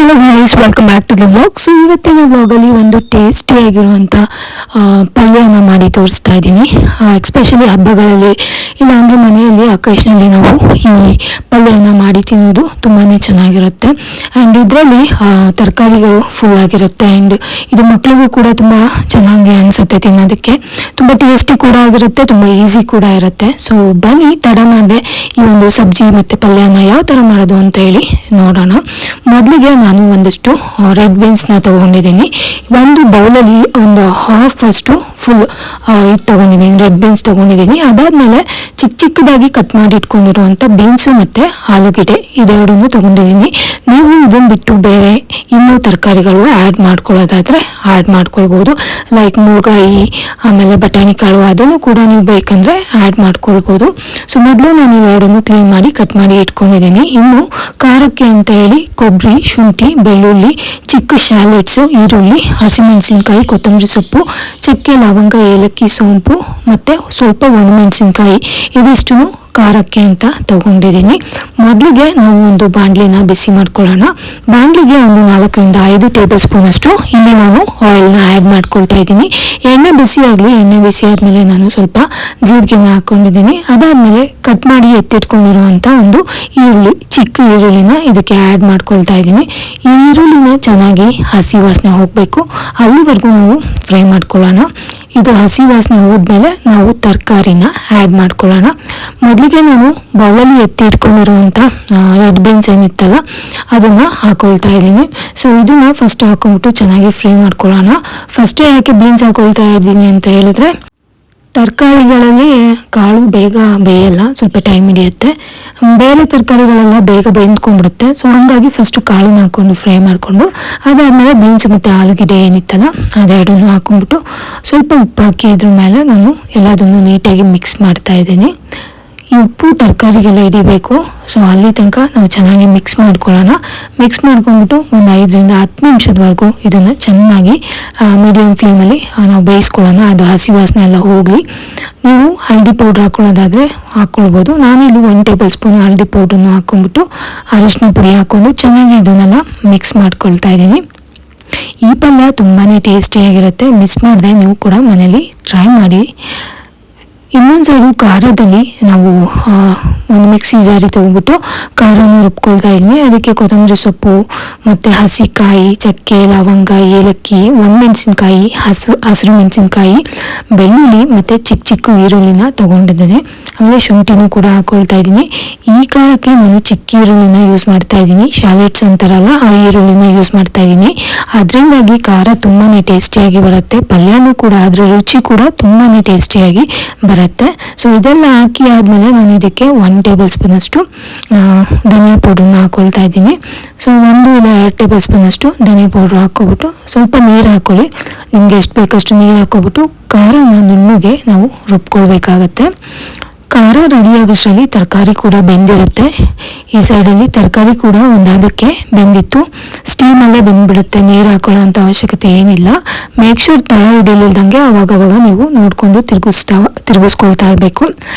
Hello guys, welcome back to the vlog. So ಇವತ್ತಿನ ವ್ಲಾಗಲ್ಲಿ ಒಂದು ಟೇಸ್ಟಿಯಾಗಿರುವಂಥ ಪಲ್ಯನ ಮಾಡಿ ತೋರಿಸ್ತಾ ಇದ್ದೀನಿ. ಎಸ್ಪೆಷಲಿ ಹಬ್ಬಗಳಲ್ಲಿ ಇಲ್ಲಾಂದರೆ ಮನೆಯಲ್ಲಿ ಅಕೇಶನಲ್ಲಿ ನಾವು ಈ ಪಲ್ಯನ ಮಾಡಿ ತಿನ್ನೋದು ತುಂಬಾ ಚೆನ್ನಾಗಿರುತ್ತೆ. ಆ್ಯಂಡ್ ಇದರಲ್ಲಿ ತರಕಾರಿಗಳು ಫುಲ್ ಆಗಿರುತ್ತೆ. ಆ್ಯಂಡ್ ಇದು ಮಕ್ಕಳಿಗೂ ಕೂಡ ತುಂಬ ಚೆನ್ನಾಗಿ ಅನಿಸುತ್ತೆ ತಿನ್ನೋದಕ್ಕೆ. ತುಂಬ ಟೇಸ್ಟಿ ಕೂಡ ಆಗಿರುತ್ತೆ, ತುಂಬ ಈಸಿ ಕೂಡ ಇರುತ್ತೆ. ಸೊ ಬನ್ನಿ ತಡ ಮಾಡದೆ ಈ ಒಂದು ಸಬ್ಜಿ ಮತ್ತು ಪಲ್ಯನ ಯಾವ ಥರ ಮಾಡೋದು ಅಂತ ಹೇಳಿ ನೋಡೋಣ. ಮೊದಲಿಗೆ ನಾನು ಒಂದಷ್ಟು ರೆಡ್ ಬೀನ್ಸ್ನ ತೊಗೊಂಡಿದ್ದೀನಿ. ಒಂದು ಬೌಲಲ್ಲಿ ಒಂದು ಹಾಫ್ ಅಷ್ಟು ಫುಲ್ ಇದು ತೊಗೊಂಡಿದ್ದೀನಿ, ರೆಡ್ ಬೀನ್ಸ್ ತೊಗೊಂಡಿದ್ದೀನಿ. ಅದಾದಮೇಲೆ ಚಿಕ್ಕ ಚಿಕ್ಕದಾಗಿ ಕಟ್ ಮಾಡಿ ಇಟ್ಕೊಂಡಿರುವಂಥ ಬೀನ್ಸು ಮತ್ತು ಆಲೂಗೆಡ್ಡೆ ಇದೆರಡನ್ನು ತೊಗೊಂಡಿದ್ದೀನಿ. ನೀವು ಇದನ್ನು ಬಿಟ್ಟು ಬೇರೆ ಇನ್ನೂ ತರಕಾರಿಗಳು ಆ್ಯಡ್ ಮಾಡ್ಕೊಳ್ಳೋದಾದರೆ ಆ್ಯಡ್ ಮಾಡ್ಕೊಳ್ಬೋದು. ಲೈಕ್ ಮುಳ್ಗಾಯಿ, ಆಮೇಲೆ ಬಟಾಣಿ ಕಾಳು, ಅದನ್ನು ಕೂಡ ನೀವು ಬೇಕಂದರೆ ಆ್ಯಡ್ ಮಾಡ್ಕೊಳ್ಬೋದು. ಸೊ ಮೊದಲು ನಾನು ಇವೆರಡನ್ನು ಕ್ಲೀನ್ ಮಾಡಿ ಕಟ್ ಮಾಡಿ ಇಟ್ಕೊಂಡಿದ್ದೀನಿ. ಇನ್ನು ಖಾರಕ್ಕೆ ಅಂತ ಹೇಳಿ ಕೊಬ್ಬರಿ, ಶುಂಠಿ, ಬೆಳ್ಳುಳ್ಳಿ, ಚಿಕ್ಕ ಶ್ಯಾಲೆಟ್ಸು, ಈರುಳ್ಳಿ, ಹಸಿಮೆಣಸಿನ್ಕಾಯಿ, ಕೊತ್ತಂಬರಿ ಸೊಪ್ಪು, ಚಕ್ಕೆ, ಲವಂಗ, ಏಲಕ್ಕಿ, ಸೋಂಪು ಮತ್ತು ಸ್ವಲ್ಪ ಒಣಮೆಣಸಿನ್ಕಾಯಿ ಇದಿಷ್ಟು ಖಾರಕ್ಕೆ ಅಂತ ತಗೊಂಡಿದ್ದೀನಿ. ಮೊದಲಿಗೆ ನಾವು ಒಂದು ಬಾಣಲಿನ ಬಿಸಿ ಮಾಡ್ಕೊಳ್ಳೋಣ. ಬಾಣಲಿಗೆ ಒಂದು 4ರಿಂದ 5 ಟೇಬಲ್ ಸ್ಪೂನ್ ಅಷ್ಟು ಇಲ್ಲಿ ನಾನು ಆಯಿಲ್ನ ಆ್ಯಡ್ ಮಾಡ್ಕೊಳ್ತಾ ಇದ್ದೀನಿ. ಎಣ್ಣೆ ಬಿಸಿ ಆಗಲಿ. ಎಣ್ಣೆ ಬಿಸಿ ಆದಮೇಲೆ ನಾನು ಸ್ವಲ್ಪ ಜೀರಿಗೆನ ಹಾಕ್ಕೊಂಡಿದ್ದೀನಿ. ಅದಾದಮೇಲೆ ಕಟ್ ಮಾಡಿ ಎತ್ತಿಟ್ಕೊಂಡಿರುವಂಥ ಒಂದು ಈರುಳ್ಳಿ, ಚಿಕ್ಕ ಈರುಳ್ಳಿನ ಇದಕ್ಕೆ ಆ್ಯಡ್ ಮಾಡ್ಕೊಳ್ತಾ ಇದ್ದೀನಿ. ಈ ಈರುಳ್ಳಿನ ಚೆನ್ನಾಗಿ ಹಸಿ ವಾಸನೆ ಹೋಗಬೇಕು, ಅಲ್ಲಿವರೆಗೂ ನಾವು ಫ್ರೈ ಮಾಡ್ಕೊಳ್ಳೋಣ. ಇದು ಹಸಿ ವಾಸನೆ ಹೋದ್ಮೇಲೆ ನಾವು ತರಕಾರಿನ ಆ್ಯಡ್ ಮಾಡ್ಕೊಳ್ಳೋಣ. ಮೊದಲಿಗೆ ನಾನು ಬೌಲಲ್ಲಿ ಎತ್ತಿ ಇಟ್ಕೊಂಡಿರುವಂಥ ರೆಡ್ ಬೀನ್ಸ್ ಏನಿತ್ತಲ್ಲ ಅದನ್ನು ಹಾಕೊಳ್ತಾ ಇದ್ದೀನಿ. ಸೊ ಇದನ್ನು ಫಸ್ಟ್ ಹಾಕೊಂಡ್ಬಿಟ್ಟು ಚೆನ್ನಾಗಿ ಫ್ರೈ ಮಾಡ್ಕೊಳ್ಳೋಣ. ಫಸ್ಟೇ ಯಾಕೆ ಬೀನ್ಸ್ ಹಾಕೊಳ್ತಾ ಇದ್ದೀನಿ ಅಂತ ಹೇಳಿದ್ರೆ, ತರಕಾರಿಗಳಲ್ಲಿ ಕಾಳು ಬೇಗ ಬೇಯಲ್ಲ, ಸ್ವಲ್ಪ ಟೈಮ್ ಹಿಡಿಯುತ್ತೆ. ಬೇರೆ ತರಕಾರಿಗಳೆಲ್ಲ ಬೇಗ ಬೆಂದ್ಕೊಂಡ್ಬಿಡುತ್ತೆ. ಸೊ ಹಾಗಾಗಿ ಫಸ್ಟು ಕಾಳನ್ನ ಹಾಕ್ಕೊಂಡು ಫ್ರೈ ಮಾಡಿಕೊಂಡು ಅದಾದಮೇಲೆ ಬೀನ್ಸ್ ಮತ್ತು ಆಲೂಗೆಡ್ಡೆ ಏನಿತ್ತಲ್ಲ ಅದೆರಡನ್ನು ಹಾಕ್ಕೊಂಡ್ಬಿಟ್ಟು ಸ್ವಲ್ಪ ಉಪ್ಪು ಹಾಕಿ ಇದ್ರ ಮೇಲೆ ನಾನು ಎಲ್ಲದನ್ನು ನೀಟಾಗಿ ಮಿಕ್ಸ್ ಮಾಡ್ತಾ ಇದ್ದೀನಿ. ಈ ಉಪ್ಪು ತರಕಾರಿಗೆಲ್ಲ ಹಿಡಿಬೇಕು. ಸೊ ಅಲ್ಲಿ ತನಕ ನಾವು ಚೆನ್ನಾಗಿ ಮಿಕ್ಸ್ ಮಾಡ್ಕೊಳ್ಳೋಣ. ಮಿಕ್ಸ್ ಮಾಡ್ಕೊಂಡ್ಬಿಟ್ಟು ಒಂದು 5ರಿಂದ 10 ನಿಮಿಷದವರೆಗೂ ಇದನ್ನು ಚೆನ್ನಾಗಿ ಮೀಡಿಯಮ್ ಫ್ಲೇಮಲ್ಲಿ ನಾವು ಬೇಯಿಸ್ಕೊಳ್ಳೋಣ. ಅದು ಹಸಿ ವಾಸನೆ ಎಲ್ಲ ಹೋಗಲಿ. ನೀವು ಹಳದಿ ಪೌಡ್ರ್ ಹಾಕ್ಕೊಳ್ಳೋದಾದರೆ ಹಾಕ್ಕೊಳ್ಬೋದು. ನಾನಿಲ್ಲಿ 1 ಟೇಬಲ್ ಸ್ಪೂನ್ ಹಳದಿ ಪೌಡ್ರನ್ನು ಹಾಕ್ಕೊಂಡ್ಬಿಟ್ಟು ಅರಿಶಿನ ಪುಡಿ ಹಾಕ್ಕೊಂಡು ಚೆನ್ನಾಗಿ ಇದನ್ನೆಲ್ಲ ಮಿಕ್ಸ್ ಮಾಡ್ಕೊಳ್ತಾ ಇದ್ದೀನಿ. ಈ ಪಲ್ಯ ತುಂಬಾ ಟೇಸ್ಟಿಯಾಗಿರುತ್ತೆ. ಮಿಸ್ ಮಾಡಿದೆ, ನೀವು ಕೂಡ ಮನೇಲಿ ಟ್ರೈ ಮಾಡಿ. ಇನ್ನೊಂದು ಸೈಡು ಖಾರದಲ್ಲಿ ನಾವು ಒಂದು ಮಿಕ್ಸಿ ಜಾರಿ ತೊಗೊಂಡ್ಬಿಟ್ಟು ಖಾರನ ರುಬ್ಕೊಳ್ತಾ ಇದ್ದೀನಿ. ಅದಕ್ಕೆ ಕೊತ್ತಂಬರಿ ಸೊಪ್ಪು ಮತ್ತು ಹಸಿಕಾಯಿ, ಚಕ್ಕೆ, ಲವಂಗ, ಏಲಕ್ಕಿ, ಒಣಮೆಣಸಿನ್ಕಾಯಿ, ಹಸಿರು ಮೆಣಸಿನ್ಕಾಯಿ, ಬೆಳ್ಳುಳ್ಳಿ ಮತ್ತು ಚಿಕ್ಕ ಚಿಕ್ಕ ಈರುಳ್ಳಿನ ತೊಗೊಂಡಿದ್ದೇನೆ. ಆಮೇಲೆ ಶುಂಠಿನೂ ಕೂಡ ಹಾಕ್ಕೊಳ್ತಾ ಇದ್ದೀನಿ. ಈ ಖಾರಕ್ಕೆ ನಾನು ಚಿಕ್ಕ ಈರುಳ್ಳಿನ ಯೂಸ್ ಮಾಡ್ತಾ ಇದ್ದೀನಿ. ಶಾಲೆಟ್ಸ್ ಅಂತಾರಲ್ಲ ಆ ಈರುಳ್ಳಿನ ಯೂಸ್ ಮಾಡ್ತಾ ಇದ್ದೀನಿ. ಅದರಿಂದಾಗಿ ಖಾರ ತುಂಬಾ ಟೇಸ್ಟಿಯಾಗಿ ಬರುತ್ತೆ. ಪಲ್ಯನೂ ಕೂಡ ಅದರ ರುಚಿ ಕೂಡ ತುಂಬಾ ಟೇಸ್ಟಿಯಾಗಿ ಬರುತ್ತೆ. ಸೊ ಇದೆಲ್ಲ ಹಾಕಿ ಆದಮೇಲೆ ನಾನು ಇದಕ್ಕೆ 1 ಟೇಬಲ್ ಸ್ಪೂನ್ ಅಷ್ಟು ಧನಿಯಾ ಪೌಡ್ರನ್ನ ಹಾಕ್ಕೊಳ್ತಾ ಇದ್ದೀನಿ. ಸೊ 1 ಇಲ್ಲ 2 ಟೇಬಲ್ ಸ್ಪೂನ್ ಅಷ್ಟು ಧನಿಯಾ ಪೌಡ್ರ್ ಹಾಕ್ಕೊಬಿಟ್ಟು ಸ್ವಲ್ಪ ನೀರು ಹಾಕ್ಕೊಳ್ಳಿ. ನಿಮಗೆ ಎಷ್ಟು ಬೇಕಷ್ಟು ನೀರು ಹಾಕ್ಕೊಬಿಟ್ಟು ಖಾರನ ನುಣ್ಣಗೆ ನಾವು ರುಬ್ಕೊಳ್ಬೇಕಾಗತ್ತೆ. ಖಾರ ರೆಡಿಯಾಗೋಷ್ಟರಲ್ಲಿ ತರಕಾರಿ ಕೂಡ ಬೆಂದಿರುತ್ತೆ. ಈ ಸೈಡಲ್ಲಿ ತರಕಾರಿ ಕೂಡ ಒಂದಕ್ಕೆ ಬೆಂದಿತ್ತು. ಸ್ಟೀಮಲ್ಲೇ ಬೆಂದ್ಬಿಡುತ್ತೆ, ನೀರು ಹಾಕೊಳ್ಳೋ ಅಂಥ ಅವಶ್ಯಕತೆ ಏನಿಲ್ಲ. ಮೇಕ್ ಶೂರ್ ತಳ ಹಿಡಿಲಿಲ್ದಂಗೆ ಅವಾಗವಾಗ ನೀವು ನೋಡಿಕೊಂಡು ತಿರುಗಿಸ್ಕೊಳ್ತಾ ಇರಬೇಕು.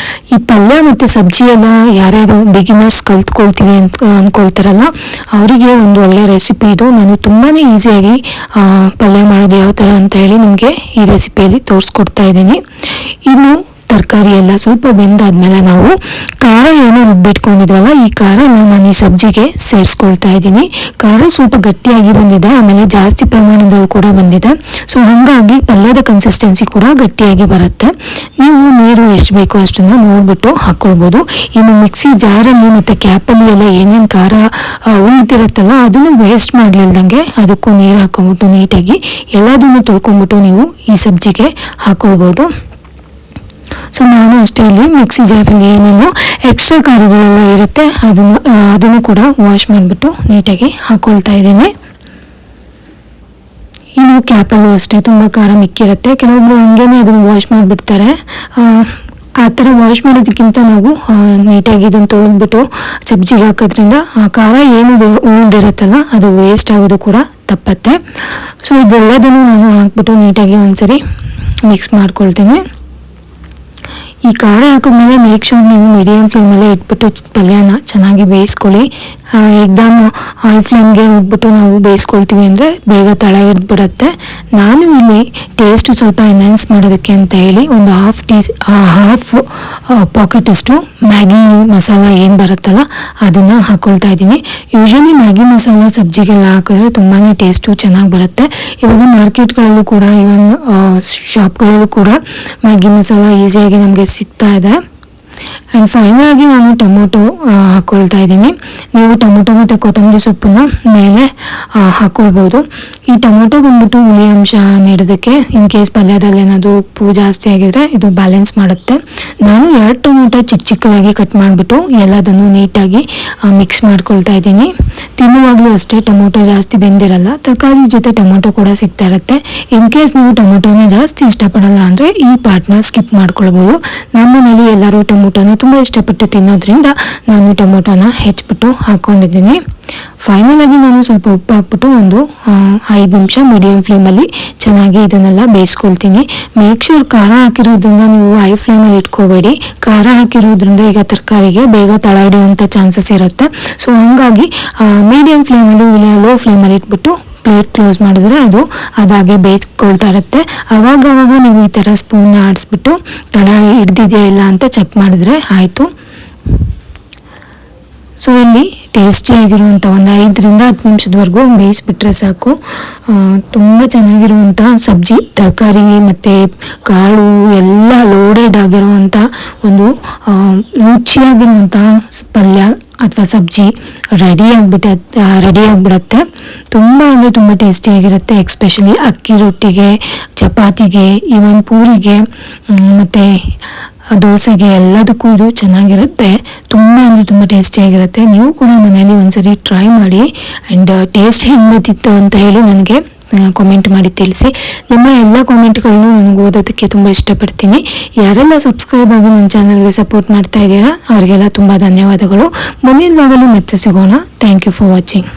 ಈ ಪಲ್ಯ ಮತ್ತು ಸಬ್ಜಿ ಎಲ್ಲ ಯಾರ್ಯಾರು ಬಿಗಿನರ್ಸ್ ಕಲ್ತ್ಕೊಳ್ತೀವಿ ಅಂತ ಅಂದ್ಕೊಳ್ತಾರಲ್ಲ ಅವರಿಗೆ ಒಂದು ಒಳ್ಳೆ ರೆಸಿಪಿ ಇದು. ನಾನು ತುಂಬಾ ಈಸಿಯಾಗಿ ಪಲ್ಯ ಮಾಡೋದು ಯಾವ ಥರ ಅಂತ ಹೇಳಿ ನಿಮಗೆ ಈ ರೆಸಿಪಿಯಲ್ಲಿ ತೋರಿಸ್ಕೊಡ್ತಾ ಇದ್ದೀನಿ. ಇನ್ನು ತರಕಾರಿ ಎಲ್ಲ ಸ್ವಲ್ಪ ಬೆಂದಾದ್ಮೇಲೆ ನಾವು ಖಾರ ಏನು ರುಬ್ಬಿಟ್ಕೊಂಡಿದ್ವಲ್ಲ ಈ ಖಾರನ ನಾನು ಈ ಸಬ್ಜಿಗೆ ಸೇರಿಸ್ಕೊಳ್ತಾ ಇದ್ದೀನಿ. ಖಾರ ಸ್ವಲ್ಪ ಗಟ್ಟಿಯಾಗಿ ಬಂದಿದೆ, ಆಮೇಲೆ ಜಾಸ್ತಿ ಪ್ರಮಾಣದಲ್ಲಿ ಕೂಡ ಬಂದಿದೆ. ಸೊ ಹಾಗಾಗಿ ಪಲ್ಯದ ಕನ್ಸಿಸ್ಟೆನ್ಸಿ ಕೂಡ ಗಟ್ಟಿಯಾಗಿ ಬರುತ್ತೆ. ನೀವು ನೀರು ಎಷ್ಟು ಬೇಕೋ ಅಷ್ಟನ್ನು ನೋಡ್ಬಿಟ್ಟು ಹಾಕ್ಕೊಳ್ಬೋದು. ಇನ್ನು ಮಿಕ್ಸಿ ಜಾರಲ್ಲಿ ಮತ್ತು ಕ್ಯಾಪಲ್ಲಿ ಎಲ್ಲ ಏನೇನು ಖಾರ ಉಳಿದಿರುತ್ತಲ್ಲ ಅದನ್ನು ವೇಸ್ಟ್ ಮಾಡಲಿಲ್ದಂಗೆ ಅದಕ್ಕೂ ನೀರು ಹಾಕ್ಕೊಂಬಿಟ್ಟು ನೀಟಾಗಿ ಎಲ್ಲದನ್ನು ತೊಳ್ಕೊಂಬಿಟ್ಟು ನೀವು ಈ ಸಬ್ಜಿಗೆ ಹಾಕ್ಕೊಳ್ಬೋದು. ಸೊ ನಾನು ಅಷ್ಟೇ ಇಲ್ಲಿ ಮಿಕ್ಸಿ ಜಾರಲ್ಲಿ ಏನೇನು ಎಕ್ಸ್ಟ್ರಾ ಖಾರಗಳೆಲ್ಲ ಇರುತ್ತೆ ಅದನ್ನು ಕೂಡ ವಾಶ್ ಮಾಡಿಬಿಟ್ಟು ನೀಟಾಗಿ ಹಾಕ್ಕೊಳ್ತಾ ಇದ್ದೀನಿ. ಇನ್ನು ಕ್ಯಾಪಲ್ಲೂ ಅಷ್ಟೇ ತುಂಬ ಖಾರ ಮಿಕ್ಕಿರುತ್ತೆ. ಕೆಲವೊಬ್ರು ಹಂಗೇನೆ ಅದನ್ನು ವಾಶ್ ಮಾಡಿಬಿಡ್ತಾರೆ. ಆ ಥರ ವಾಶ್ ಮಾಡೋದಕ್ಕಿಂತ ನಾವು ನೀಟಾಗಿ ಇದನ್ನು ತೊಳೆದ್ಬಿಟ್ಟು ಸಬ್ಜಿಗೆ ಹಾಕೋದ್ರಿಂದ ಆ ಖಾರ ಏನು ಉಳಿದಿರುತ್ತಲ್ಲ ಅದು ವೇಸ್ಟ್ ಆಗೋದು ಕೂಡ ತಪ್ಪತ್ತೆ. ಸೊ ಇದೆಲ್ಲದನ್ನು ನಾನು ಹಾಕ್ಬಿಟ್ಟು ನೀಟಾಗಿ ಒಂದ್ಸರಿ ಮಿಕ್ಸ್ ಮಾಡ್ಕೊಳ್ತೀನಿ. ಈ ಖಾರ ಹಾಕಿದ್ಮೇಲೆ ಮೇಕ್ ಶೂರ್ ನೀವು ಮೀಡಿಯಮ್ ಫ್ಲೇಮಲ್ಲೇ ಇಟ್ಬಿಟ್ಟು ಪಲ್ಯನ ಚೆನ್ನಾಗಿ ಬೇಯಿಸ್ಕೊಳ್ಳಿ. ಎಕ್ದಮ್ ಹೈ ಫ್ಲೇಮ್ಗೆ ಹೋಗ್ಬಿಟ್ಟು ನಾವು ಬೇಯಿಸ್ಕೊಳ್ತೀವಿ ಅಂದರೆ ಬೇಗ ತಳ ಹಿಡ್ಬಿಡುತ್ತೆ. ನಾನು ಇಲ್ಲಿ ಟೇಸ್ಟ್ ಸ್ವಲ್ಪ ಎನ್ಹಾನ್ಸ್ ಮಾಡೋದಕ್ಕೆ ಅಂತ ಹೇಳಿ ಒಂದು ಹಾಫ್ ಪಾಕೆಟಷ್ಟು ಮ್ಯಾಗಿ ಮಸಾಲ ಏನು ಬರುತ್ತಲ್ಲ ಅದನ್ನು ಹಾಕ್ಕೊಳ್ತಾ ಇದ್ದೀನಿ. ಯೂಶಲಿ ಮ್ಯಾಗಿ ಮಸಾಲ ಸಬ್ಜಿಗೆಲ್ಲ ಹಾಕಿದ್ರೆ ತುಂಬಾ ಟೇಸ್ಟು ಚೆನ್ನಾಗಿ ಬರುತ್ತೆ. ಇವಾಗ ಮಾರ್ಕೆಟ್ಗಳಲ್ಲೂ ಕೂಡ ಇವನ್ ಶಾಪ್ಗಳಲ್ಲೂ ಕೂಡ ಮ್ಯಾಗಿ ಮಸಾಲ ಈಸಿಯಾಗಿ ನಮಗೆ ಸಿಗ್ತಾ ಇದೆ. ಆ್ಯಂಡ್ ಫೈನಲ್ ಆಗಿ ನಾನು ಟೊಮೊಟೊ ಹಾಕ್ಕೊಳ್ತಾ ಇದ್ದೀನಿ. ನೀವು ಟೊಮೊಟೊ ಮತ್ತು ಕೊತ್ತಂಬರಿ ಸೊಪ್ಪನ್ನ ಮೇಲೆ ಹಾಕ್ಕೊಳ್ಬೋದು. ಈ ಟೊಮೊಟೊ ಬಂದ್ಬಿಟ್ಟು ಹುಳಿ ಅಂಶ ನೀಡೋದಕ್ಕೆ, ಇನ್ ಕೇಸ್ ಪಲ್ಯದಲ್ಲಿ ಏನಾದರೂ ಉಪ್ಪು ಜಾಸ್ತಿ ಆಗಿದ್ರೆ ಇದು ಬ್ಯಾಲೆನ್ಸ್ ಮಾಡುತ್ತೆ. ನಾನು 2 ಟೊಮೊಟೊ ಚಿಕ್ಕದಾಗಿ ಕಟ್ ಮಾಡಿಬಿಟ್ಟು ಎಲ್ಲದನ್ನು ನೀಟಾಗಿ ಮಿಕ್ಸ್ ಮಾಡ್ಕೊಳ್ತಾ ಇದ್ದೀನಿ. ತಿನ್ನುವಾಗಲೂ ಅಷ್ಟೇ ಟೊಮೊಟೊ ಜಾಸ್ತಿ ಬೆಂದಿರಲ್ಲ, ತರಕಾರಿ ಜೊತೆ ಟೊಮೊಟೊ ಕೂಡ ಸಿಗ್ತಾ ಇರುತ್ತೆ. ಇನ್ ಕೇಸ್ ನೀವು ಟೊಮೊಟೊನ ಜಾಸ್ತಿ ಇಷ್ಟಪಡಲ್ಲ ಅಂದರೆ ಈ ಪಾರ್ಟ್ನ ಸ್ಕಿಪ್ ಮಾಡ್ಕೊಳ್ಬೋದು. ನಮ್ಮ ಮನೇಲಿ ಎಲ್ಲರೂ ಟೊಮೊಟೊನ ತುಂಬ ಇಷ್ಟಪಟ್ಟು ತಿನ್ನೋದ್ರಿಂದ ನಾನು ಟೊಮೊಟೊನ ಹೆಚ್ಚಿಬಿಟ್ಟು ಹಾಕ್ಕೊಂಡಿದ್ದೀನಿ. ಫೈನಲ್ ಆಗಿ ನಾನು ಸ್ವಲ್ಪ ಉಪ್ಪು ಹಾಕ್ಬಿಟ್ಟು ಒಂದು 5 ನಿಮಿಷ ಮೀಡಿಯಂ ಫ್ಲೇಮಲ್ಲಿ ಚೆನ್ನಾಗಿ ಇದನ್ನೆಲ್ಲ ಬೇಯಿಸ್ಕೊಳ್ತೀನಿ. ಮೇಕ್ ಶೂರ್ ಖಾರ ಹಾಕಿರೋದ್ರಿಂದ ನೀವು ಹೈ ಫ್ಲೇಮಲ್ಲಿ ಇಟ್ಕೋಬೇಡಿ. ಖಾರ ಹಾಕಿರೋದ್ರಿಂದ ಈಗ ತರಕಾರಿಗೆ ಬೇಗ ತಳ ಹಿಡಿಯುವಂಥ ಚಾನ್ಸಸ್ ಇರುತ್ತೆ. ಸೊ ಹಾಗಾಗಿ ಮೀಡಿಯಂ ಫ್ಲೇಮಲ್ಲಿ ಇಲ್ಲ ಲೋ ಫ್ಲೇಮಲ್ಲಿ ಇಟ್ಬಿಟ್ಟು ಪ್ಲೇಟ್ ಕ್ಲೋಸ್ ಮಾಡಿದ್ರೆ ಅದು ಅದಾಗೆ ಬೇಯಿಸ್ಕೊಳ್ತಾ ಇರುತ್ತೆ. ಅವಾಗವಾಗ ನೀವು ಈ ಥರ ಸ್ಪೂನ್ನ ಆಡಿಸ್ಬಿಟ್ಟು ತಳ ಹಿಡ್ದಿದೆಯಾ ಇಲ್ಲ ಅಂತ ಚೆಕ್ ಮಾಡಿದ್ರೆ ಆಯಿತು. ಸೊ ಇಲ್ಲಿ ಟೇಸ್ಟಿಯಾಗಿರುವಂಥ ಒಂದು 5ರಿಂದ 10 ನಿಮಿಷದವರೆಗೂ ಬೇಯಿಸ್ಬಿಟ್ರೆ ಸಾಕು. ತುಂಬ ಚೆನ್ನಾಗಿರುವಂಥ ಸಬ್ಜಿ, ತರಕಾರಿ ಮತ್ತು ಕಾಳು ಎಲ್ಲ ಲೋಡೆಡ್ ಆಗಿರುವಂಥ ಒಂದು ರುಚಿಯಾಗಿರುವಂಥ ಪಲ್ಯ ಅಥವಾ ಸಬ್ಜಿ ರೆಡಿ ಆಗಿಬಿಡತ್ತೆ. ತುಂಬ ಅಂದರೆ ತುಂಬ ಟೇಸ್ಟಿಯಾಗಿರುತ್ತೆ. ಎಕ್ಸ್ಪೆಷಲಿ ಅಕ್ಕಿ ರೊಟ್ಟಿಗೆ, ಚಪಾತಿಗೆ, ಈವನ್ ಪೂರಿಗೆ ಮತ್ತು ದೋಸೆಗೆ ಎಲ್ಲದಕ್ಕೂ ಇದು ಚೆನ್ನಾಗಿರುತ್ತೆ. ತುಂಬ ಅಂದರೆ ತುಂಬ ಟೇಸ್ಟಿಯಾಗಿರುತ್ತೆ. ನೀವು ಕೂಡ ಮನೆಯಲ್ಲಿ ಒಂದ್ಸರಿ ಟ್ರೈ ಮಾಡಿ ಆ್ಯಂಡ್ ಟೇಸ್ಟ್ ಹೆಂಗೆ ಬಂದಿತ್ತು ಅಂತ ಹೇಳಿ ನನಗೆ ಕಾಮೆಂಟ್ ಮಾಡಿ ತಿಳಿಸಿ. ನಿಮ್ಮ ಎಲ್ಲ ಕಾಮೆಂಟ್ಗಳನ್ನು ನನಗೆ ಓದೋದಕ್ಕೆ ತುಂಬ ಇಷ್ಟಪಡ್ತೀನಿ. ಯಾರೆಲ್ಲ ಸಬ್ಸ್ಕ್ರೈಬ್ ಆಗಿ ನನ್ನ ಚಾನಲ್ಗೆ ಸಪೋರ್ಟ್ ಮಾಡ್ತಾ ಇದ್ದೀರಾ ಅವರಿಗೆಲ್ಲ ತುಂಬ ಧನ್ಯವಾದಗಳು. ಮುಂದಿನ ಭಾಗದಲ್ಲಿ ಮತ್ತೆ ಸಿಗೋಣ. Thank you for watching.